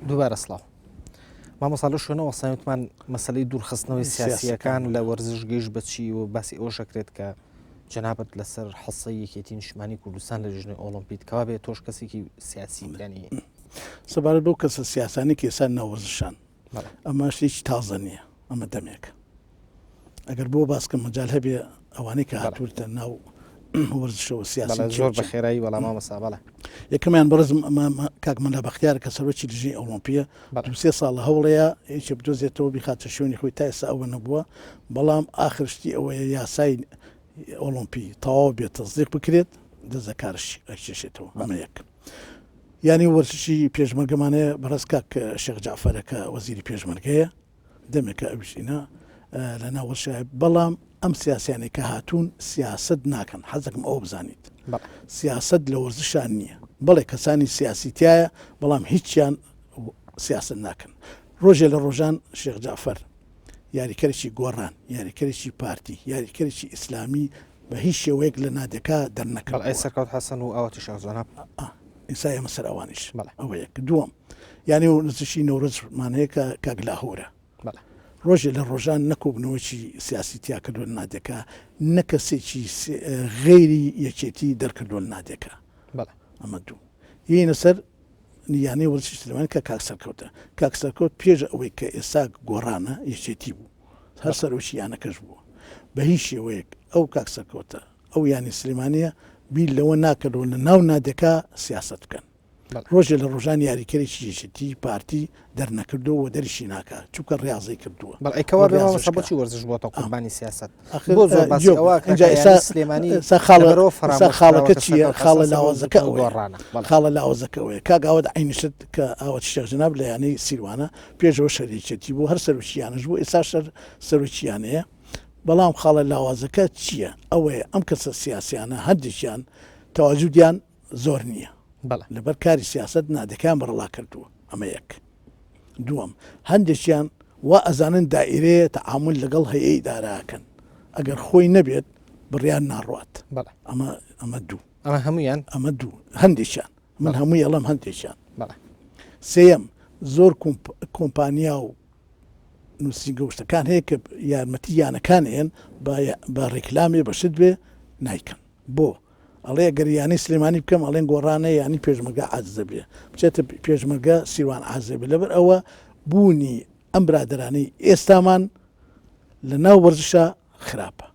دووبارە سڵاو مامۆستا لە شوێنەوە وەسایەتمان مەسەلەی دوورخستنەوەی سیاسیەکان لە وەرزش گەیشت بەچی و باسی ئەوە شەکرێت کە جەنابەت لەسەر حەسەی یەکێتی نیشتمانی کوردستان لە ژنەی ئۆلۆمپیکەوە بێت تۆش کەسێکی سیاسی ینی سەبارەت بەو کەسە سیاسانی کێسان ناوەرزشان ئەمە شتێکی تازە نییە ئەمە دەمێکە ئەگەر بۆ باسکە مەجال هەبێ ئەوانەی کە هاتوورتە ناو وەرزشەوە سیاسی زۆر بە خێرایی وەڵاما مەسابەڵە یەکەمیان بەرز کاکمەلا بەختیار کە سەرۆکی دژی ئۆلۆمپیە دوسێ ساڵ لە هەوڵەیە هیچ بدۆزێتەوە بیخاتە شوێنی خۆی تا ئێستا ئەوە نەبووە بەڵام ئاخرشتی ئەوەیە یاسای ئۆلۆمپی تەواو بێت تەزدیق بکرێت دەزە کارشی ئەکێشێتەوە ئەمە یەک ینی وەرزشی پێشمەرگەمانەیە بەڕست کاک شێخ جعفەرەکە وەزیری پێشمەرگەیە دەمێکە ئەوشینە لە ناوەرشای بەڵام ئەم سیاسیانێک کە هاتوون سیاست ناکەن حەزەکەم ئەوە بزانیت سیاست لە وەرزشان نییە بەڵێ کەسانی سیاسیتایە بەڵام هیچیان سیاست ناکەن ڕۆژێ لە ڕۆژان شێخ جعفەر یاریکەرێکی گۆڕان یاریکەرێکی پارتی یاریکەرێکی ئیسلامی بە هیچ شێوەیەک لە نادەکە دەرنەکەڵ ئەی سەرکەوت حەسەن و ئەوەتی شازانە ئینسای ئەمە سەر ئەوانیش ئەوە یەک دووەم یانی و نزشی نەورۆزمانەیە کە کاگلاهۆرە ڕۆژێ لە ڕۆژان نەکۆبنەوەی سیاسی تیا کردو لە نادەکە نەکەسێکی غێری یەکێتی دەرکردو لە نادەکە ئەمە دوو یینە سەر نیانەی وەرزشی سلێمانی کە کاکسەرکەوتە کاکسەرکەوت پێش ئەوەی کە ئێستا گۆڕانە یەکێتی بوو هەر سەرۆکی یانەکەش بووە بە هیچ شێوەیەک ئەو کاکسەرکەوتە ئەو ینی سلێمانیە بیر لەوە ناکردەوە لە ناو نادەکە سیاست بکەن ڕۆژێ لە ڕۆژان یاریکەرێکی یەکێتی پارتی دەرنەکردەوە دەریشی ناکە چووکە ڕاضی کردووە بەڵێکەوە بەچی وەرزش بۆ قوربانی سیاست خاڵەکە چییە خاڵە لاوازەکە خاڵە لاوازەکەەوەی کاگاوت عینشت کە ئاوە شێخجناب لە یانەی سیروانە پێشەوە شەریکەتی بوو هەر سەرۆکییانش بوو ئێستا سەرۆکییانەیە بەڵام خاڵە لاوازەکە چییە ئەوەیە ئەم کەسە سیاسیانە هەردێکیان تەواجودیان زۆر نییە لەبەر کاری سیاست نادەکان بەڕڵا کردووە ئەمە یەک دووەم هەندێکیان وا ئەزانن دائیرەیە تەعامل لەگەڵ هەیەی داراکەن ئەگەر خۆی نەبێت بڕیان ناڕوات ئەمە دوو ئەمە هەمویان ئەمە دوو هەندێکیان من هەمووی ئەڵم هەندێکیان سێەم زۆر کۆمپانیا و نووسی گەوشتەکان هەیە کە یارمەتی یانەکانیان بە ڕێکلامی بەشت بێ نایکەن بۆ ئەڵێ گەریانی سلێمانی بکەم ئەڵێن گۆڕانە ینی پێشمەرگە عازە بێ بچێتە پێشمەرگە سیروان عازە بێ لەبەر ئەوە بوونی ئەم برادرانەی ئێستامان لە ناو وەرزشە خراپە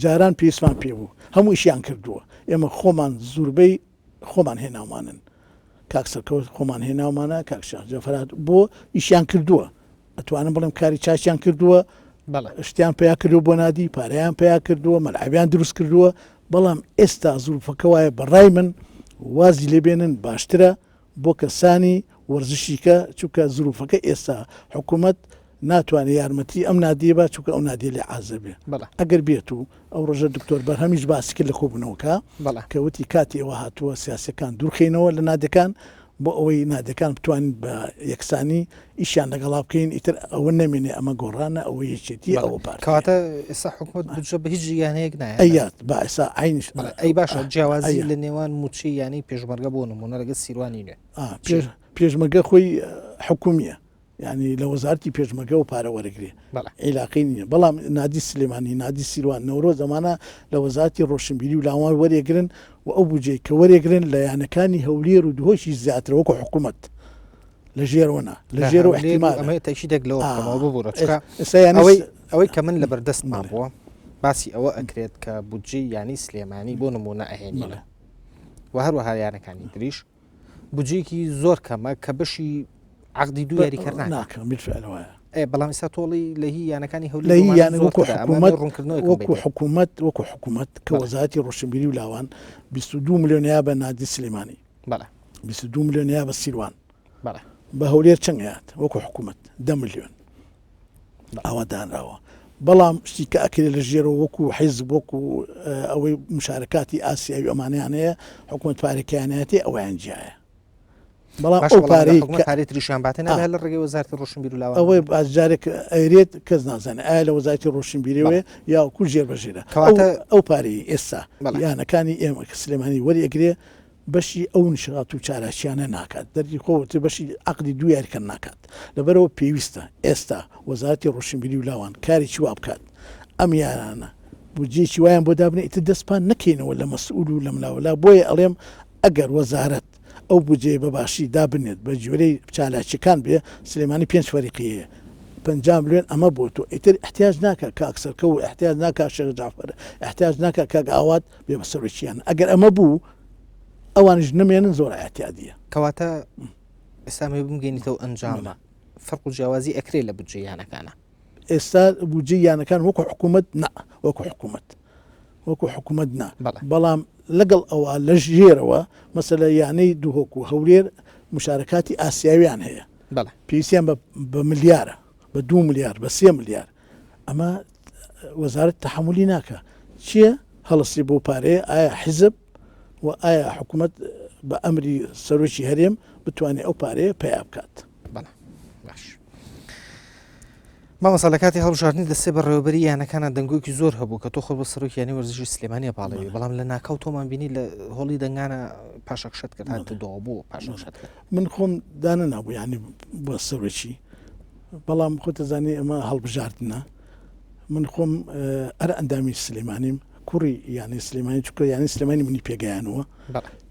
جاران پێویستمان پێبوو هەموو ئیشیان کردووە ئێمە خۆمان زوربەی خۆمان هێناومانن کاکسەرکەوت خۆمان هێناومانە کاکشاخ جەفەرات بۆ ئیشیان کردووە ئەتوانم بڵێم کاری چاشیان کردووە شتیان پیا کردو بۆ نادی پارەیان پیا کردووە مەلعبیان دروست کردووە بەڵام ئێستا زوڵفەکە وایە بەڕای من وازی لێبێنن باشترە بۆ کەسانی وەرزشیکە چونکە زروفەکە ئێستا حکوومەت ناتوانێت یارمەتی ئەم نادیە بە چونکە ئەو نادیە لێ عازە بێ ئەگەر بێت و ئەو ڕۆژە دکتۆر بەرهەمیش باسی کرد لە خۆبنەوەکە کەوتی کاتی ئەوە هاتووە سیاسەکان دوورخینەوە لە نادەکان بۆ ئەوەی نادەکان بتوانین بە یەکسانی ئیشیان لەگەڵا بکەین ئیتر ئەوە نەمێنێ ئەمە گۆڕانە ئەوە یەکێتی ئەوە کاتە ئێستا حکومت بجە بە هیچ یانەیەک نایە ئەیات با ئێستا عینش ئەی باشە جیاوازی لە نێوان موچی ینی پێشمەرگە بۆ نمونە لەگە سیروانی نوێ پێشمەرگە خۆی حکومیە ینی لە وەزارتی پێشمەرگە و پارە وەرەگرێ عیلاقی نیە بەڵام نادی سلێمانی نادی سیروان نەورۆ زەمانە لە وەزارتی ڕۆشنبیری و لاوان وەرێگرن و ئەو بجێ کە وەرێگرن لە یانەکانی هەولێر و دهۆشی زیاترە وەکو حکوومەت لە ژێرەوەنا لە ژێر و احتیمال ئەمە تەشیدێک لەوە ببوورە ئەوەی کە من لە بەردەستمان بووە باسی ئەوە ئەکرێت کە بودجی ینی سلێمانی بۆ نمونە ئەهێنینە و هەروەها یانەکانی تریش بودجێکی زۆر کەمە کە بەشی عقدی دوو یاریکردن ناکەم بالفعلەوە بەڵام ئێستا تۆڵی لە هی یانەکانی وەکو حکوومەت کە وەزارەتی ڕۆشنبیری و لاوان 22 ملیۆنیا بە نادی سلێمانی 22 ملیۆنیا بە سیروان بە هەولێر چەندهات وەکو حکوومەت 10 ملیۆن ئەوە دانراوە بەڵام شتی کە ئەکرێت لە ژێرەوە وەکو حیزب وەکو ئەوەی مشارکاتی ئاسیایی ئەمانیانەیە حکوومەت پارێکیانەتی ئەویان جیایە بەڵام ئەو پارەی تریشانباتێنە لە ڕێگەی وەزارەتی ڕۆشنبیر و لاوان ئەوەی بازجارێک ئەیرێت کەس نازانێت ئایا لە وەزارەتی ڕۆشنبیریەوە یا کو ژێر بەژێرە ئەو پارەی ئێستا یانەکانی ئێمە کە سلێمانی وەریەگرێ بەشی ئەو نیشات و چارەشیانە ناکات دەری خۆتی بەشی عقدی دوو یاریکە ناکات لەبەرەوە پێویستە ئێستا وەزارەتی ڕۆشنبیری و لاوان کارێکی وا بکات ئەم یارانە بودجێکی وایان بۆ دابنێ ئیتر دەستپان نەکەینەوە لە مەسئول و لە ملاوەلا بۆیە ئەڵێم ئەگەر وەزارەت ئەو بودجێ بەباشی دابنێت بە جوێرەی چالاکیەکان بێ سلێمانی 5 فەریقیەیە 50 ملیۆن ئەمە بۆ تۆ ئیتر احتیاج ناکە کاکسەرکە و احتیاج ناکە شێخ جعفەر احتیاج ناکە کاک ئاوات بێ بەسەرۆکییان ئەگەر ئەمە بوو ئەوانش نمێنن زۆر احتیادیە کەواتە ئێستا بمگەینیتەوە ئەنجامە فەرق و جیاوازی ئەکرێ لە بودجەیانەکانە ئێستا بودجێ یانەکان وەکو حکوومەت نا وەکو حکوومەت نا بەڵام لەگەڵ ئەوە لە ژێرەوە مەسەلە یانەی دووهۆک و هەولێر مشارەکاتی ئاسیاویان هەیە پێویستیان بە ملیارە بە 2 ملیار بە 3 ملیار ئەمە وەزارەت تەحملی ناکە چییە هەڵستی بۆ پارەیە ئایا حیزب و ئایا حکوومەت بە ئەمری سەرۆکی هەرێم بتوانێت ئەو پارەیە پیا بکات مامەسا لە کاتی هەڵبژاردننی دەستێ بە ڕێوەبەری یانەکانە دەنگۆکی زۆر هەبوو کە تۆ خۆ بە سەرۆکیانی وەرزشی سلێمانی پاڵەوی بەڵام لە ناکەوت تۆمان بینی لە هۆڵی دەنگانە پاشەکشت کرد هاتە دۆ بۆ پاشەکشت کرد من خۆم دانە نابوو ینی بۆ سەرۆکی بەڵام خۆتەزانی ئەمە هەڵبژاردنە من خۆم ئەر ئەندامی سلێمانیم کوڕی یانی سلێمانی چکە یانی سلێمانی منی پێگەیانەوە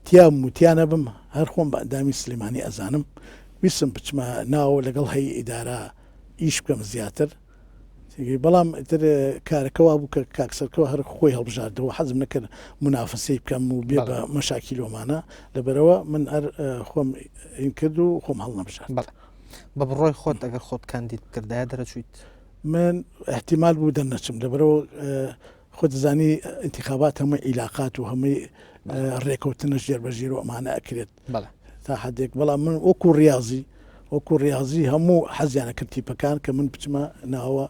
تیام وتیانە بم هەر خۆم بە ئەندامی سلێمانی ئەزانم ویسم بچمە ناوە لەگەڵ هەی ئیدارە ئیش بکەم زیاتر بەڵام تر کارەکەوا بوو کە کاکسەرکەوە هەر خۆی هەڵبژاردەوە حەزم نەکرد منافسەی بکەم و بێ بە مەشاکیلۆمانە لەبەرەوە من هەر خۆم این کرد و خۆم هەڵ نەبژارد بە بڕۆی خۆت ئەگەر خۆت کاندید کردایە دەرەچویت من احتیمال بوو دەرنەچم لەبەرەوە خۆ دەزانی انتخابات هەمووی عیلاقات و هەمووی ڕێکەوتنە ژێربەژیر و ئەمانە ئەکرێت تا حدێک بەڵام من وەکو ڕاضی هەموو حەزیانە کرد تیپەکان کە من بچمە ناوە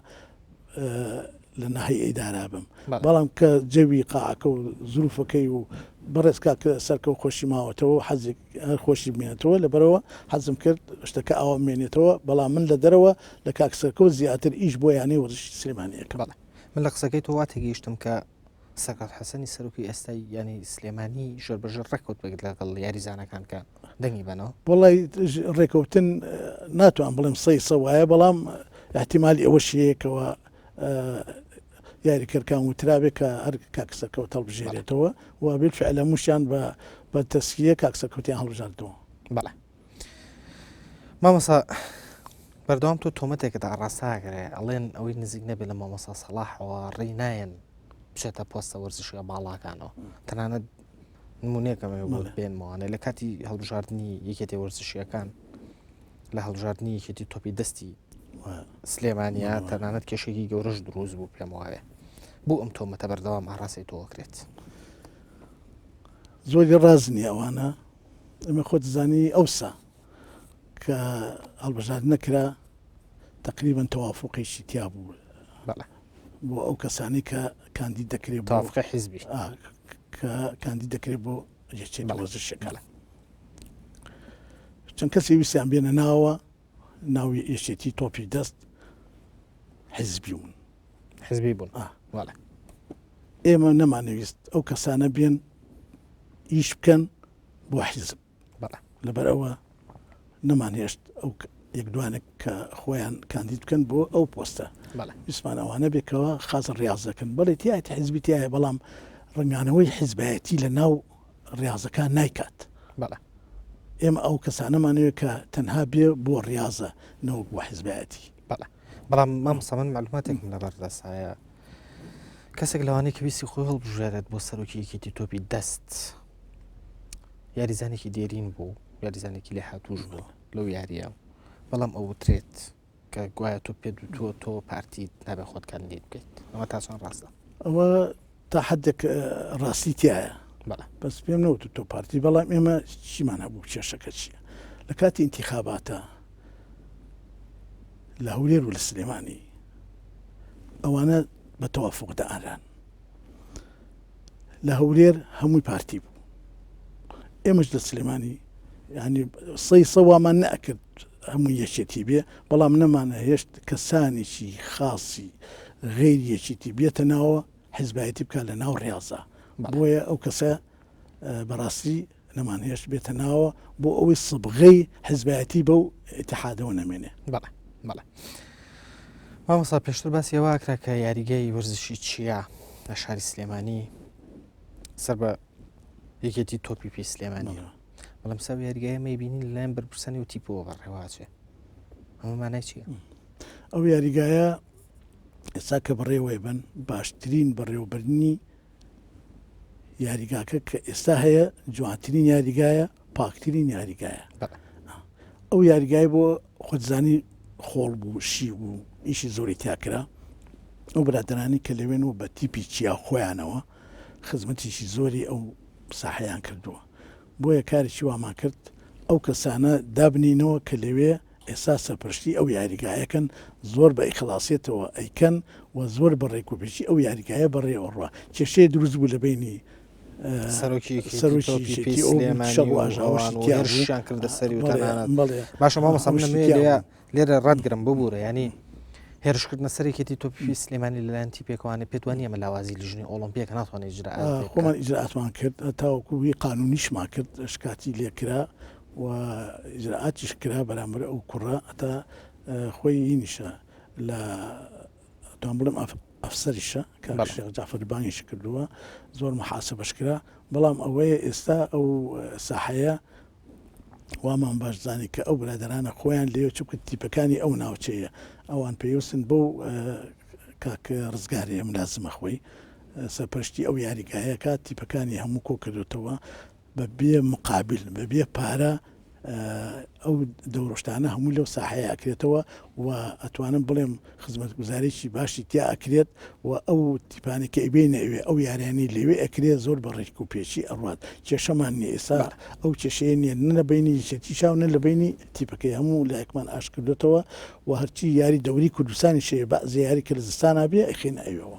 لە ناحی ئیدارا بم بەڵام کە جەوی قاعەکە و زروفەکەی و بەڕێزکا کە سەرکە و خۆشی ماوەتەوە حەزێک خۆشی بمێنێتەوە لەبەرەوە حەزم کرد شتەکە ئەوە بمێنێتەوە بەڵام من لە دەرەوە لە کاکسەرکەەوە زیاتر ئیش بۆ یانەی وەرزشی سلێمانیەکە من لە قسەکەی تۆ وا تێگەیشتم کە سەرکەوت حەسەنی سەرۆکی ئێستای ینی سلێمانی ژێربەژێر ڕێکەوت بگرێت لەگەڵ یاریزانەکان کە دەنگی بنەوە وڵی ڕێکەوتن ناتوان بڵێم سە وایە بەڵام احتیمالی ئەوەش هەیەکەوە یاریکردکان وترابێت کە هەر کاکسەرکەوت هەڵبژێرێتەوە و بێت فعلە موشیان بە تەسکیە کاکسەرکەوتیان هەڵبژاردەوە بەڵێ مامەسا بەردەوام تۆ تۆمەتێکت ئاڕاستاگرێ ئەڵێن ئەوەی نزیک نەبێت لە مامەسا سەلاحەوە ڕێی نایەن بچێتە پۆستە وەرزشیە باڵاکانەوە تەنانەت نمونونێکەمە بێنمەوانێ لە کاتی هەڵبژاردننی یەکێتی وەرزشیەکان لە هەڵبژاردننی یەکێتی تۆپی دەستی سلێمانیا تەنانەت کێشێکی گەورەش دروست بوو پێم وایە بوو ئەم تۆمەتە بەردەوام ئاڕاستی تۆکرێت زۆری ڕازنی ئەوانە ئەمە خۆ دەزانی ئەوسا کە هەڵبژارد نەکرا تقریبا تەوافقێکی تیا بوو بۆ ئەو کەسانی کە کاندید دەکرێت تەوافقی حیزبی کە کاندید دەکرێت بۆ یەکێتی وەرزشەکان چەند کەسی ویستیان بێنە ناوە ناوی یەکێتی تۆپی دەست حیزبی بوون ئێمە نەمانەویست ئەو کەسانە بێن ئیش بکەن بۆ حیزب لەبەرەوە نەمانهێشت ئەو یەکدوانێک کە خۆیان کاندید بکەن بۆ ئەو پۆستە ویسمان ئەوانە بێکەوە خاز ڕاز دەکەن بەڵێ تایەتی حیزبی تایە بەڵام ڕنگانەوەی حیزبایەتی لە ناو ڕازەکان نایکات ئێمە ئەو کەسانەمانەوێت کە تەنها بێ بۆ ڕازە نەوەک بۆ حیزبایەتی بەڵام مامەسا من معلوماتێکم لەبەردەسایە کەسێک لەوانەیە کە ویستی خۆی هەڵبژێرێت بۆ سەرۆکی یەکێتی تۆپی دەست یاریزانێکی دێرین بوو یاریزانێکی لێ هاتووش بوو لەو یاریە بەڵام ئەو وترێت کە گوایە تۆ پێ تۆ پارتی نابێ خۆت کاندید بکەیت ئەمە تا چۆن ڕاستە ئەوە تا حدێک ڕاستی تایە بەس پێم نەوت تۆ پارتی بەڵام ئێمە چیمان هەبوو کێشەکە چییە لە کاتی ئینتیخاباتە لە هەولێر و لە سلێمانی ئەوانە بە تەوافق دەئاران لە هەولێر هەمووی پارتی بوو ئێمەش لە سلێمانی ینی سەوامان نەکرد هەموو یەکێتی بێ بەڵام نەمانە هێشت کەسانێکی خاصی غێری یەکێتی بێتە ناوە حیزبایەتی بکە لە ناو ڕاضە بۆیە ئەو کەسە بەڕاستی نەمانهێش بێتە ناوە بۆ ئەوەی سبغەی حزبایەتی بەو اتحادەوە نەمێنێ. بەڵێ بەڵێ مامۆستا پێشتر باسی ئەوە کرا کە یاریگای وەرزشی چیە لە شاری سلێمانی سەر بە یەکێتی تۆپی پێی سلێمانی بەڵام ساو یاریگایە مەیبینی لەلایەن بەرپرسانی و تیپەوە بەڕێواچێ ئەمە مانای چییە؟ ئەو یاریگایە ئێستا کە بەڕێوەی بن باشترین بەڕێوەبردننی یاریگاکە کە ئێستا هەیە جوانترین یاریگایە پاکترین یاریگایە. ئەو یاریگای بۆ خۆتزانی خۆڵ بوو شی بوو ئیشی زۆری تیاکرا ئەو برادرانی کە لەوێن و بە تیپی چیا خۆیانەوە خزمەتیشی زۆری ئەو ساحەیان کردووە بۆیە کارێکی وامان کرد ئەو کەسانە دابنینەوە کە لەوێ ئێستا سەرپەرشتی ئەو یاریگایەکەن زۆر بە ئیخلاصێتەوە ئەیکەن و زۆر بەڕێکوپێکی ئەو یاریگایە بەڕێوەڕوە کێشەیە دروست بوو لە بینی سەرۆکی ئاژاواشیان کردە سەری وتانانە باشە مامۆستا لێرە ڕەتگرم ببوورە ینی هێرشکردنە سەرێکێتی تۆپی سلێمانی لەلایەن تیپێکوانێ پێتوانیە مە لاوازی لژنی ئۆلۆمپیەکە ناتوانێت ئیجرا خۆمان ئیجراتوان کرد تاوەکوی قانونیشمان کرد شکاتی لێکرا و ئیجرعاتیش کرا بەرامبەر ئەو کوڕە ئەتا خۆی نیشە لە دوام بڵم ئەفسەریشە کە شێخ جعفەربانیش کردووە زۆر محاسبەش کرا بەڵام ئەوەیە ئێستا ئەو ساحەیە وامان باشزانانی کە ئەو برادرانە خۆیان لێ چووکە تیپەکانی ئەو ناوچەیە ئەوان پێویستن بەو کاکە ڕزگارەیە ملازمە خۆی سەرپەرشتی ئەو یاریگایەکە تیپەکانی هەموو کۆ کردوتەوە بە بێ مقابل بە بێ پارە ئەو دەوڕشتانە هەموو لەو ساحەیە ئەکرێتەوە و ئەتوانم بڵێم خزمەتگوزارێکی باشی تیا ئەکرێت و ئەو تیپانی کە ئیبێنە ئەوێ ئەو یاریانی لەوێ ئەکرێت زۆر بەڕێک و پێچی ئەڕات کێشەمان نیە ئێستا ئەو کێشەیە نیە نە لە بینی شێتی شاو نە لە بینی تیپەکەی هەموو لایەکمان ئاش کردوێتەوە و هەرچی یاری دەوری کوردستانی شەیە بەعزێ یاری کە لە زستانە بێ ئەخێنە ئەوێەوە.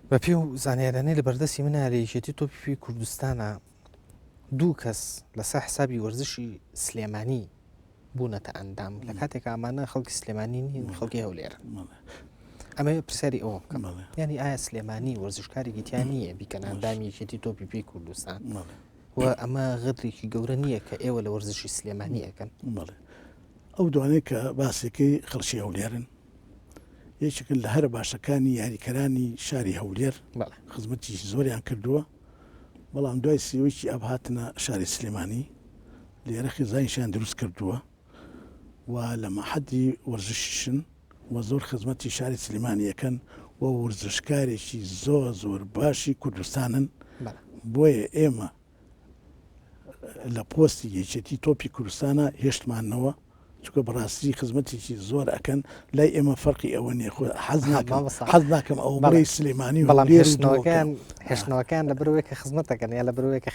بە پێ و زانیارانەی لە بەردەستی منە لە یەکێتی تۆپی کوردستانە دوو کەس لەسەر حسابی وەرزشی سلێمانی بوونەتە ئەندام لە کاتێک ئامانە خەڵکی سلێمانی نین خەڵکی هەولێر ئەمە پرسیاری ئەوە بکەم ینی ئایا سلێمانی وەرزشکارێکی تیان نییە بیکەن ئەندامی یەکێتی تۆپی پێی کوردستان و ئەمە غەدرێکی گەورە نییە کە ئێوە لە وەرزشی سلێمانی ئەەکەن ئەو دوانەیە کە باسێکەی خەڵکی هەولێرن یەکێکن لە هەرە باشەکانی یاریکەرانی شاری هەولێر خزمەتی زۆریان کردووە بەڵام دوای سێوەیەکی ئەبهاتنە شاری سلێمانی لێرە خێزانیشیان دروست کردووە و لە مەحەدی وەرزشیشن و زۆر خزمەتی شاری سلێمانی یەکەن و وەرزشکارێکی زۆر باشی کوردستانن بۆیە ئێمە لە پۆستی یەکێتی تۆپی کوردستانە هێشتمانەوە چکە بەڕاستی خزمەتێکی زۆر ئەکەن لای ئێمە فەرقی ئەوە نیە حەز ناکەم ئەو بڵی سلێمانی بەڵام هێشتنەوەکان لە بروێک کە خزمەتەکەن یا لە بروێک کە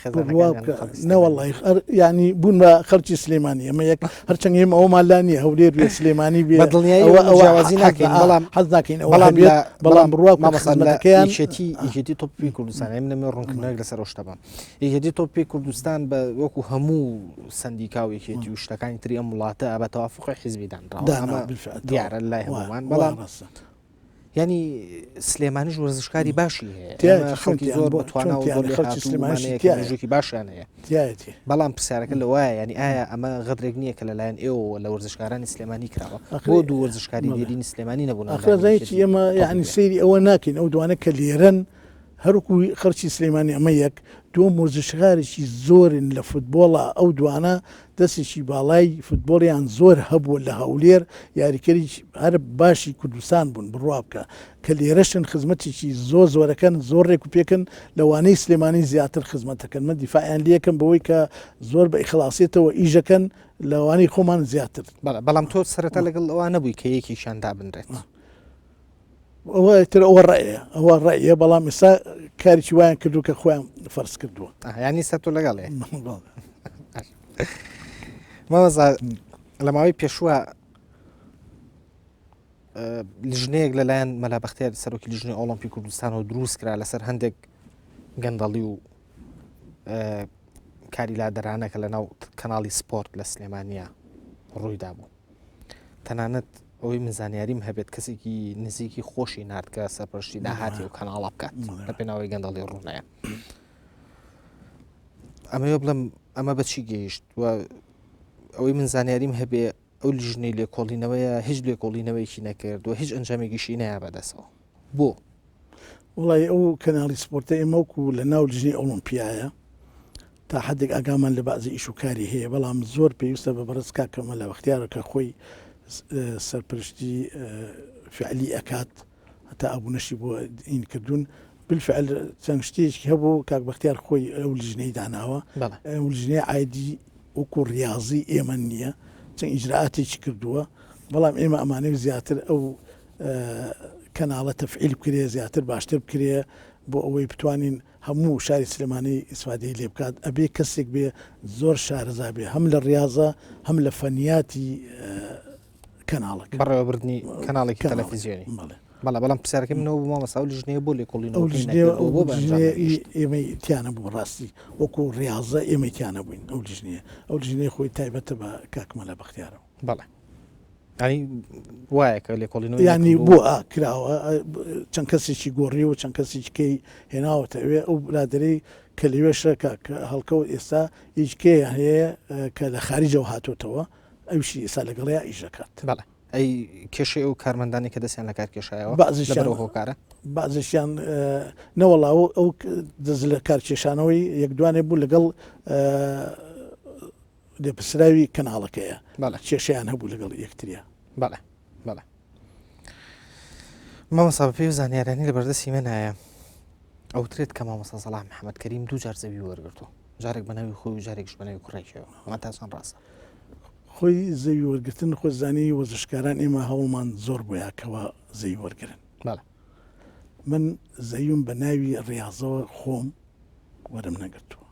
نەوەڵی ینی بوون بە خەڵکی سلێمانی ئەمە یەک هەرچەنگ ئێمە ئەومان لا نیە هەولێر بێ سلێمانی بێ دڵنیایی ناکەین بەڵام حەز ناکەین بەڵام بڕواک خزمەتەکەیان یەکێتی تۆپی کوردستان ئێمە نەمێ ڕوونکردنەوەی لەسەر شتە بم یەکێتی تۆپی کوردستان بە وەکو هەموو سندیکا و یەکێتی و شتەکانی تری ئەم وڵاتە ئەبە توافقی حزبی دیارە لای هەمومان بەڵام ینی سلێمانیش وەرزشکاری باشی هەیە خەڵکی زۆر بۆ توانە سلێمانیژێکی باشیان هەیە بەڵام پرسیارەکە لە وایە ینی ئایا ئەمە غەدرێک نییە کە لەلایەن ئێوە لە وەرزشکارانی سلێمانی کراوە بۆ دوو وەرزشکاری دیرینی سلێمانی نەبوون ئەخرەزایکی ئێمە یعنی سەیری ئەوە ناکەین ئەو دوانە کە لێرەن هەروکوی خەرچی سلێمانی ئەمە یەک دووەم وەرزشکارێکی زۆرن لە فوتبۆڵە ئەو دوانە دەستێکی باڵای فوتبۆڵیان زۆر هەبووە لە هەولێر یاریکەری هەر باشی کوردستان بوون بڕوا بکە کە لێرەشن خزمەتێکی زۆرەکەن زۆر ڕێک و پێکن لەوانەی سلێمانی زیاتر خزمەتەکەن من دیفاعیان لەکەم بەوەی کە زۆر بە ئیخلاصێتەوە ئیژەکەن لەوانەی خۆمان زیاتر بەڵام تۆ سەرەتا لەگەڵ ئەوە نەبووی کە یەکیشان دابنرێت ئەوە ڕێە ئەوە ڕێە بەڵام ئێستا کارێکی وایان کردو کە خۆیان فەرز کردووە ینی سەر تۆ لەگەڵێ مەوەزا لە ماوەی پێشووە لیژنەیەک لەلایەن مەلا بەختیار سەرۆکی لیژنەی ئۆلۆمپی کوردستانەوە دروست کرا لەسەر هەندێک گەندەڵی و کاری لادەرانە کە لەناو کەناڵی سپۆرت لە سلێمانیا ڕوویدا بوو تەنانەت ئەوەی من زانیاریم هەبێت کەسێکی نزیکی خۆشی نردکە سەرپەرشتی داهاتی و کەناڵە بکات لە پێناوەی گەندەڵی ڕوونەیە ئەمە بڵم ئەمە بەچی گەیشت و ئەوەی من زانیاریم هەبێ ئەو لیژنەی لێکۆڵینەوەیە هیچ لێکۆڵینەوەیکی نەکرد و هیچ ئەنجامێکیشی نیا بەدەسەوە بۆ وڵی ئەو کەناڵی سپۆرتە ئێمەوەکو لە ناو لیژنەی ئۆلۆمپیایە تا حدێک ئاگامان لە بەعزی ئیشوکاری هەیە بەڵام زۆر پێویستە بە بەڕست کاکەمە لە وەختیارەکە خۆی سەرپەرشتی فعلی ئەکات هەتا ئەبوونەشی بۆ ئین کردوون بالفعل چەند شتێکی هەبوو کاک بەختیار خۆی ئەو لیژنەی داناوە ئەو لیژنەی عایدی وەکو ڕاضی ئێمە نییە چەند ئیجرعاتێکی کردووە بەڵام ئێمە ئەمانەی زیاتر ئەو کەناڵە تەفعیل بکرێ زیاتر باشتر بکرێ بۆ ئەوەی بتوانین هەموو شاری سلێمانی ئیسفادەی لێ بکات ئەبێ کەسێک بێ زۆر شارەزا بێ هەم لە ڕاضە هەم لە فەنیاتی کەناڵک بەڕێوەبردننی کەناڵێکی تەلەڤیزیۆنی بەڵام پرسیارەکەی منەوە بۆ مامەسا و لیژنەیە بۆ لێکۆڵینەوە ئێمەی تیانە بوو ڕاستی وەکو ڕاضە ئێمە تیانە بووین ئەو لیژنیە ئەو لیژنەی خۆی تایبەتە بە کاکمە لە بەختیارەوە بەڵێ ینی وایە کە لێکۆڵینەوە ینی بۆ کراوە چەند کەسێکی گۆڕی و چەند کەسێککەی هێناوەتەوێ ئەو برادری کە لەوێشە هەڵکەوت ئێستا هیچ کێ هەیە کە لە خارجەوە هاتوتەوە ئەوشی ئێستا لەگەڵەیە ئیژەکات بەڵێ ئەی کێشەی ئەو کارمەندانی کە دەستیان لە کار کێشایەوە هۆکارە بازشیان نەوەڵاوە ئەو دەست لە کار کێشانەوەی یەکدوانێ بوو لەگەڵ لێپسراوی کەناڵەکەیە کێشیان هەبوو لەگەڵ یەکتریا بەڵێ مامەسا بە پێی زانیارانی لە بەردەستی منایە ئەوترێت کە مامەسا سەڵاح محەممەد کەریم دوو جار زەوی وەرگرتو جارێک بەناوی خۆی و جارێکش بەناوی کوڕێکەوە ئەمە تا چەند ڕاستە خۆی زەوی وەرگتن خۆ زانی وەزشکاران ئێمە هەوڵمان زۆر بۆیاکەوە زەوی وەرگن من زەویم بە ناوی ڕاضەوە خۆم وەرم نەگرتووە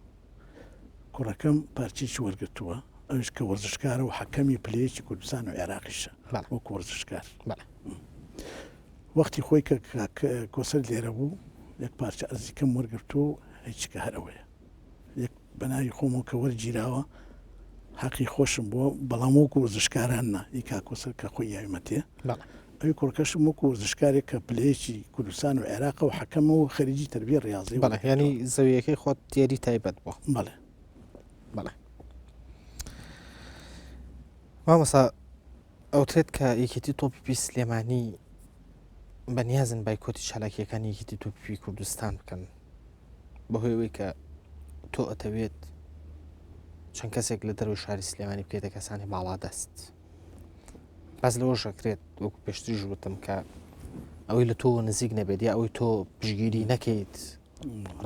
کوڕەکەم پارچێکی وەرگتووە ئەوش کە وەرزشکارە و حەکەمی پلەیەکی کوردستان و عێراقیشە وەکو وەرزشکار وەختی خۆی کە کۆسەر لێرە بوو یەک پارچە ئەرزیکەم وەرگرتو هیچکە هەرەوەیە یەک بەناوی خۆمەوە کە وەرگیراوە حەقی خۆشم بووە بەڵام وەکو وەرزشکارانە ئیکا کۆسەر کە خۆی یاویمەتێ ئەوی کوڕکەشم وەکو وەرزشکارێک کە پلەیەکی کوردستان و عێراق و حەکەمەوە خەریجی تەربیە ڕاضی ینی زەویەکەی خۆت دیێری تایبەت بووە بەڵێ مامەسا ئەوترێت کە یەکێتی تۆپی سلێمانی بەنیازن بایکۆتی چالاکیەکانی یەکێتی تۆپی کوردستان بکەن بەهۆی ئەوەی کە تۆ ئەتەوێت چەند کەسێک لە دەروی شاری سلێمانی بکەیتە کەسانی باڵا دەست باز لەوە شەکرێت وەکو پێشتری ژوتم کە ئەوەی لە تۆ نزیک نەبێت یا ئەوەی تۆ پشگیری نەکەیت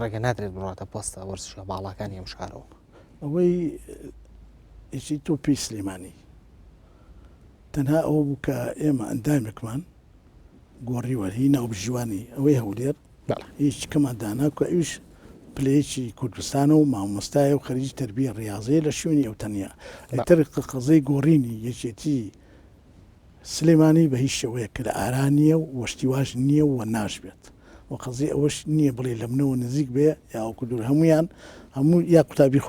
ڕێگە نادرێت بڕاتە پۆستە وەرزشە باڵاکانی ئەم شارەوە ئەوەی هیچی تۆپی سلێمانی تەنها ئەوە بوو کە ئێمە ئەندامێکمان گۆڕیوە هی ناوبژیوانی ئەوەی هەولێر هیچ کەمادانا کە ئەوش پلەیەکی کوردستانە و مامۆستایە و خەریجی تەربیە ڕاضەیە لە شوێنی ئەو تەنیا ئەتر قەزەی گۆڕینی یەکێتی سلێمانی بە هیچ شێوەیە کە لە ئارانیە و وەشتیواژ نییە و ناشبێت و قەزەی ئەوەش نییە بڵێ لە منەوە نزیک بێ یاوەکو دوور هەمویان هەموو یا قوتابی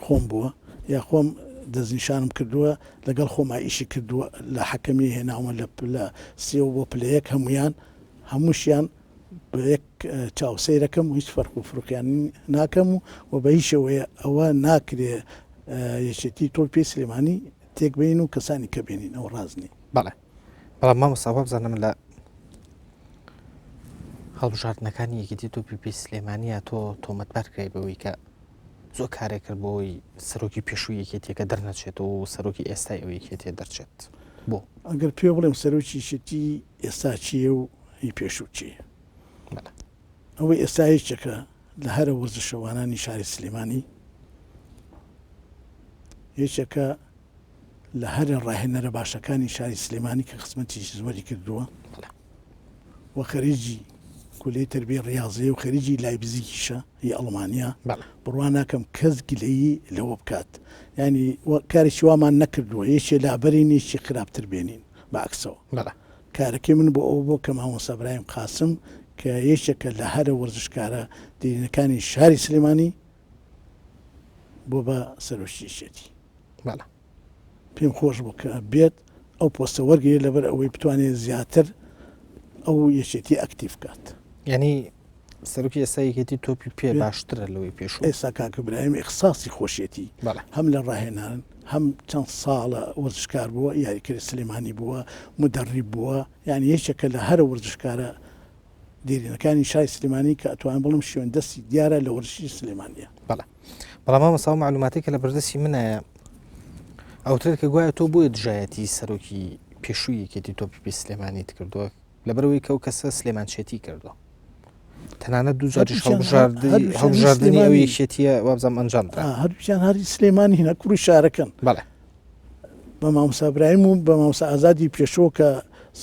خۆم بووە یا خۆم دەستنیشانم کردووە لەگەڵ خۆما ئیشی کردووە لە حەکەمی هێناوە لە سێوە بۆ پلەیەک هەمووشیان بە یەک چاوسەیرەکەم و هیچ فەرق و فڕوقیان ناکەم و بە هیچ شێوەیە ئەوە ناکرێ یەکێتی تۆپی سلێمانی تێکبین و کەسانی کە بێنین ئەو ڕازنی بەڵام مامۆستا بزانم لە هەڵبژاردنەکانی یەکێتی تۆپی سلێمانیە تۆ تۆمەتبار کرای بەوەی کە زۆر کارێک کرد بۆی سەرۆکی پێشووی یەکێتیەکە دەرنەچێت و سەرۆکی ئێستای ئەو یەکێتێ دەرچێت بۆ ئەگەر پێ بڵێم سەرۆکی شتی ئێستا چیە و هی پێشوو چیە ئەوەی ئێستا هیچەکە لە هەرە وەرزشەوانانی شاری سلێمانی هیچەکە لە هەرە ڕاهێنەرە باشەکانی شاری سلێمانی کە خزمەتیش زۆری کردووە و خەریجی کولەی تەربیە ڕاضەیە و خەریجی لایپزیگیشە هی ئەڵمانیا بڕوان ناکەم کەس گلەیی لەوە بکات ینی کارێکی وامان نەکردووە یەکێ لابەری نیشی خراپتر بێنین بەعکسەوە کارەکەی من بۆ ئەو بۆ کە مامۆستا برایم قاسم کە یەکێکە لە هەرە وەرزشکارە دینەکانی شاری سلێمانی بۆ بە سەرۆشتیشێتی پێم خۆش بوو کە بێت ئەو پۆستە وەرگێ لەبەر ئەوەی بتوانێت زیاتر ئەو یەکێتی ئەکتیف بکات ینی سەرۆکی ئێستایەتی تۆپی پێ باشترە لەوەی پێشوو. ئێستا کاکە برایم ئیخساسی خۆشیەتی هەم لە ڕاهێنان هەم چەند ساڵە وەرزشکار بووە یاریکرد سلێمانی بووە مدەڕیب بووە یعنی یەکێکە لە هەرە وەرزشکارە دیرینەکانی شای سلێمانی کە ئەتوان بڵم شوێن دەستی دیارە لە وەرزشی سلێمانیە. بەڵام مەساو معلوماتێکە لە بەردەستی منایە ئەوترێت کە گوایە تۆ بۆیە دژایەتی سەرۆکی پێشوویەکێتی تۆپی پێ سلێمانیت کردووە لەبەرەوەی کە ئەو کەسە سلێمانچێتی کردووە تەنانەت دوو جاریش هەڵبژاردننی ئەو یەکێتیە وابزانام ئەنجامدا هەردووچیان هەری سلێمانی هینە کوڕی شارەکەن بە مامۆستا برایم و بە مامۆستا ئازادی پێشۆ کە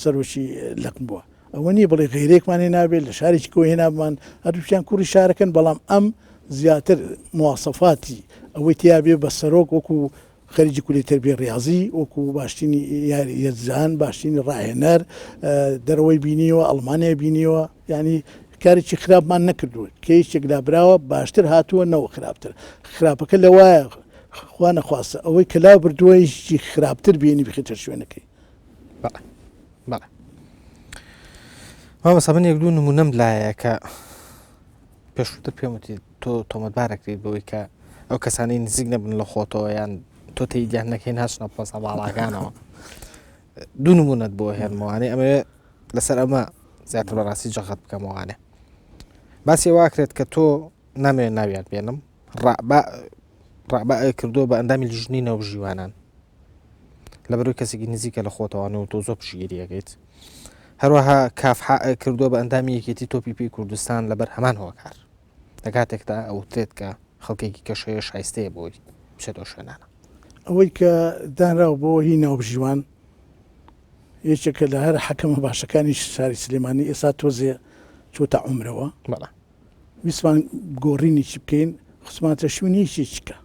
سەرۆکی لەکم بووە ئەوە نییە بڵێ غیرێکمانێ نابێت لە شارێکی کۆ هێنابمان هەردووچیان کوڕی شارەکەن بەڵام ئەم زیاتر مواسەفاتی ئەوەی تیابێ بە سەرۆک وەکو خەریجی کولی تەربیە ڕاضی وەکو باشترینی یاری یەزان باشترینی ڕاهێنەر دەرەوەی بینیوە ئەڵمانیا بینیوە ینی کارێکی خراپمان نەکردووە کەیشێک لابراوە باشتر هاتووە نەوە خراپتر خراپەکە لە وایە خوا نەخواستە ئەوەی کە لا بردووەیشی خراپتر بینی بخێتە شوێنەکەی. مامۆستا من یەک دوو نمونەم لایە کە پێشووتر پێم وتی تۆ تۆمەتبارەکریت بەوەی کە ئەو کەسانەی نزیک نەبن لە خۆتەوە یان تۆ تێیدیان نەکەین هەچنە پۆسە باڵاکانەوە دوو نمونەت بۆ هێنمەوانێ ئەمە لەسەر ئەمە زیاتر بەڕاستی جەخت بکەمەوانێ باسی واکرێت کە تۆ نامەوێت ناویان بێنم ڕابە کردووە بە ئەندامی لیژنی نەو ژیوانان لەبەرەوەی کەسێکی نزیکە لە خۆتەوەوانە و تۆ زۆر پشگیریەکەیت هەروەها کافحا کردووە بە ئەندامی یەکێتی تۆپی پێی کوردستان لەبەر هەمان هۆکار لە کاتێکدا ئەوترێت کە خەڵکێکی کەشەیە شایستەیە بۆی بچێتەوە شوێنانە ئەوەی کە دانراوە بۆ هی ناوبژیوان یەکێکە لە هەر حەکەمە باشەکانی شاری سلێمانی ئێستا تۆزێ چۆتە عومرەوە ویسمان گۆڕینیی بکەین خسماتە شوێنیشی چکە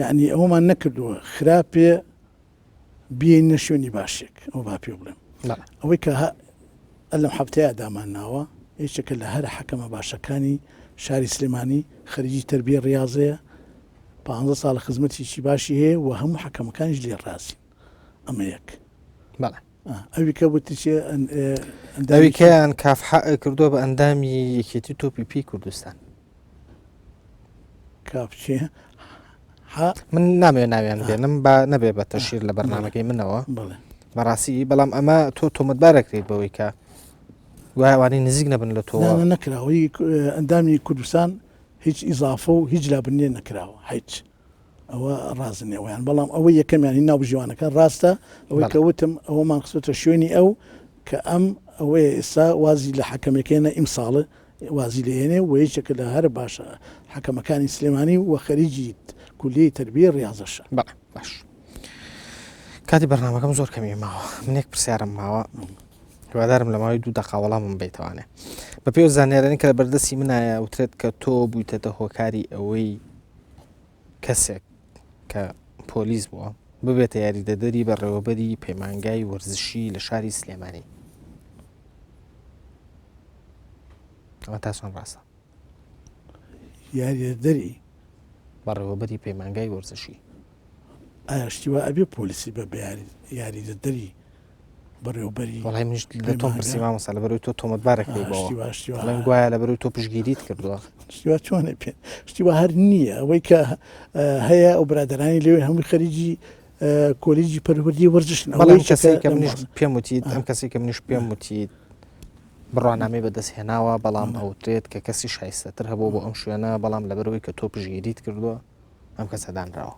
یعنی ئەومان نەکردووە خراپێ بێنە شوێنی باشێک ئەو با پێ بڵێم ئەوەی کە ئەلم هەفتەیە دامان ناوە یەکێکە لە هەر حەکەمە باشەکانی شاری سلێمانی خەریجی تەربیە ڕاضەیە 15 ساڵ خزمەتیشی باشی هەیە و هەموو حەکەمەکانیش لێ ڕازین ئەمە یەک ئەوی کە بوتیچێ ئەوی کەیان کافحا کردووە بە ئەندامی یەکێتی تۆپی پێی کوردستان کاپچێ من نامەوێت ناویان بێنم با نەبێ بە تەشیر لە بەرنامەکەی منەوە بەڕاستی بەڵام ئەمە تۆ تۆمەتبارەکرێت بەوەی کە گوایوانەی نزیک نەبن لە تۆ نەکراوەی ئەندامی کوردستان هیچ ئیزافە و هیچ لابنێ نەکراوە هیچ ئەوە ڕازنێەوەیان بەڵام ئەوەی یەکەمیانی ناو ژیوانەکان ڕاستە ئەوەی کە وتم ئەوەمان قسەتە شوێنی ئەو کە ئەم ئەوەیە ئێستا وازی لە حەکەمەکەیە ئیمساڵە وازی لێنێ و یەکێکە لە هەر باشە حەکەمەکانی سلێمانی و خەریجی کولیەی تەربیە ڕاضەشە باش کاتی بەرنامەکەم زۆر کەمی ماوە منێک پرسیارم ماوە هیوادارم لە ماوەی 2 دقە وەڵامم بێتوانێ بە پێی زانیارانی کە لە بەردەستی منایە وترێت کە تۆ بوویتەتە هۆکاری ئەوەی کەسێک کە پۆلیس بووە ببێتە یاریدەدەری بە ڕێوەبەری پەیمانگای وەرزشی لە شاری سلێمانی ئەمە تاسوان ڕاستە یاریدەری بە ڕێوەبەری پەیمانگای وەرزشی ئایا شتیوە ئەبێ پۆلیسی بە یاریدەدەری بەڕێوەبەری وەڵای منیش لە تۆم پرسی مامۆستا لەبەرەوەی تۆ تۆمەتبارەکەی بەوە لەن گوایە لەبەرەوەی تۆ پشگیریت کردووە شتیوا چۆنە پێ شتیوە هەر نییە ئەوەی کە هەیە ئەو برادرانی لێوێ هەمووی خەریجی کۆلیجی پەروەردی وەرزشن بەڵام کەسێک کە منیش پێم وتیت ئەم کەسێک کە منیش پێم وتیت بڕوانامەی بەدەست هێناوە بەڵام ئەوترێت کە کەسی شایستەتر هەبوو بۆ ئەم شوێنە بەڵام لەبەرەوەی کە تۆ پشگیریت کردووە ئەم کەسە دانراوە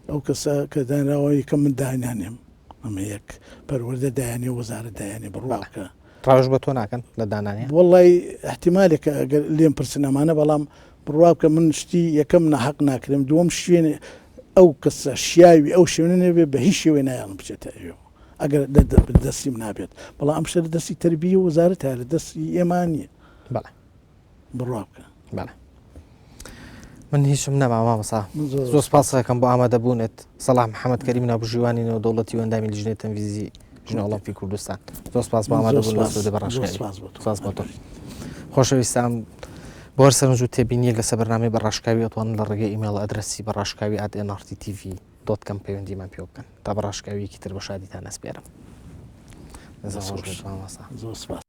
ئەو کەسە کە دانراوە یەکەم من داهێنانێم ئەمە یەک پەروەردە دایانێ وەزارەت دایانێ بڕواکە ڕاوش بە تۆ ناکەن لە دانانێ وەڵی احتیمالێکە ئەگەر لێم پرسنەمانە بەڵام بڕواکە من شتی یەکەم ناحەق ناکرم دووەم شوێنێ ئەو کەسە شیاوی ئەو شوێنە نەبێ بە هیچ شێوێ نایڵم بچێتە ئەوێ ئەگەر دەستیم نابێت بەڵام ئەم شە لە دەستی تەربیە و وەزارەت هەیە لە دەستی ئێمە نییە بڕواکە من هیچم نەما مامۆستا زۆر سپاس دەکەم بۆ ئامادەبوونت سەڵاح محەممەد کەریم ناوبژیوانی نێودەوڵەتی و ئەندامی لیژنەی تەنڤیزی ژنە ئۆڵۆمپی کوردستان زۆر سپاس بۆ ئامادەبوون لە سوودە بەڕاشکاوی بۆ تۆ خۆشەویستان بۆ هەر سەرنج و تێبینی لەسەر بەرنامەی بەڕاشکاوی ئەتوانن لە ڕێگەی ئیمێڵ ئەدرەسی بەڕاشکاوی @nrttv.com پەیوەندیمان پێ بکەن تا بەڕاشکاویەکی تر بە شادیتان ئەسپێرم. زۆر سپاس.